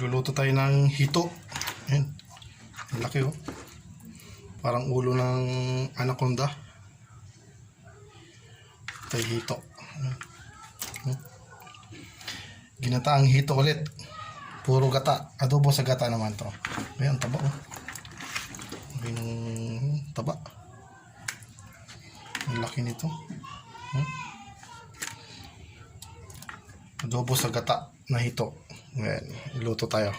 Magluluto tayo ng hito. Ayan. Ang laki oh. Parang ulo ng anaconda. Tayo hito. Ginataang hito ulit. Puro gata. Adobo sa gata naman to. Ayan, taba oh. Ayan, taba. Ang laki nito. Adobo sa gata na hito. Ayan, iluto tayo.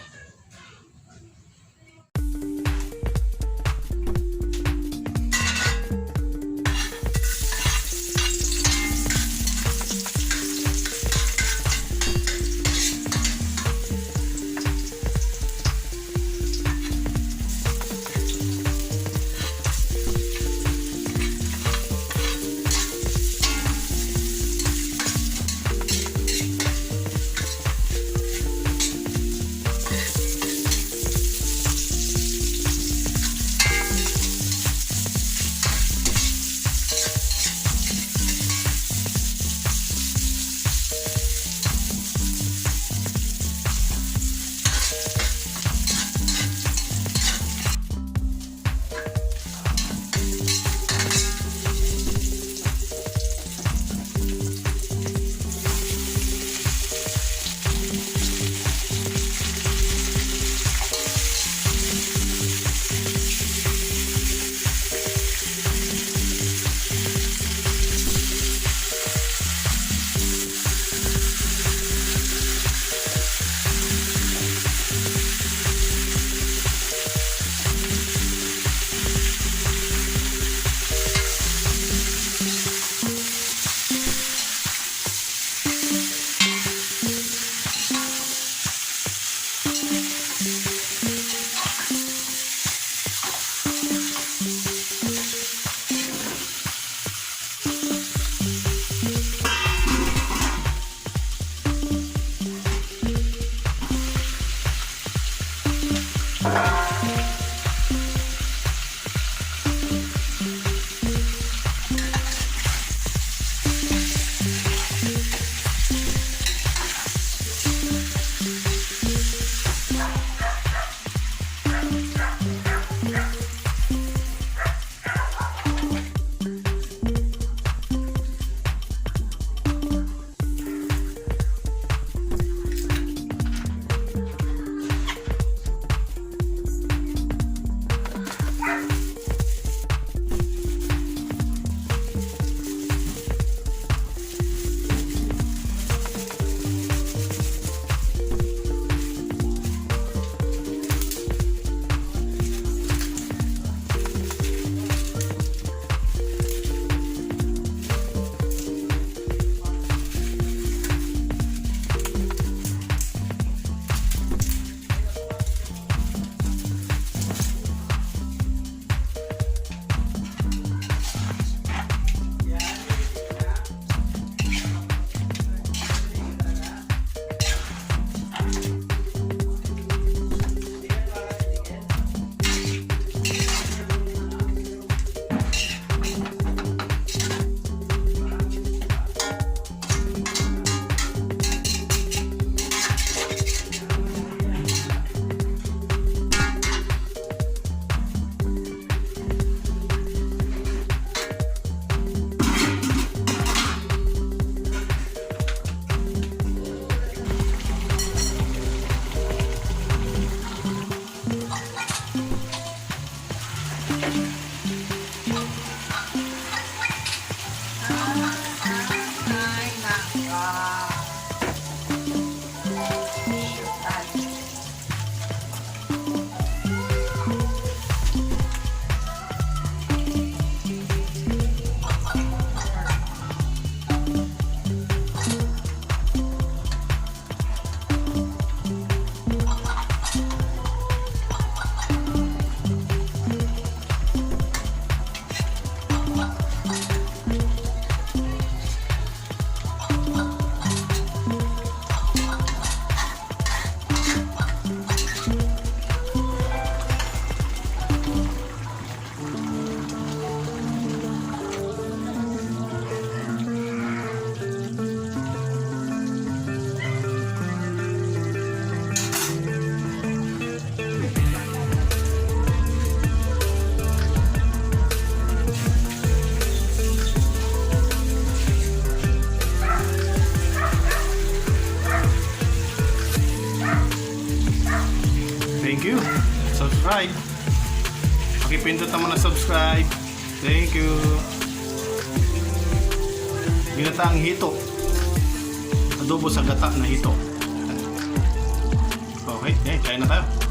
Thank you. Subscribe. Pakipindot naman na subscribe. Thank you. Ginataang hito. Adobo sa gata na hito. Okay, kain na tayo.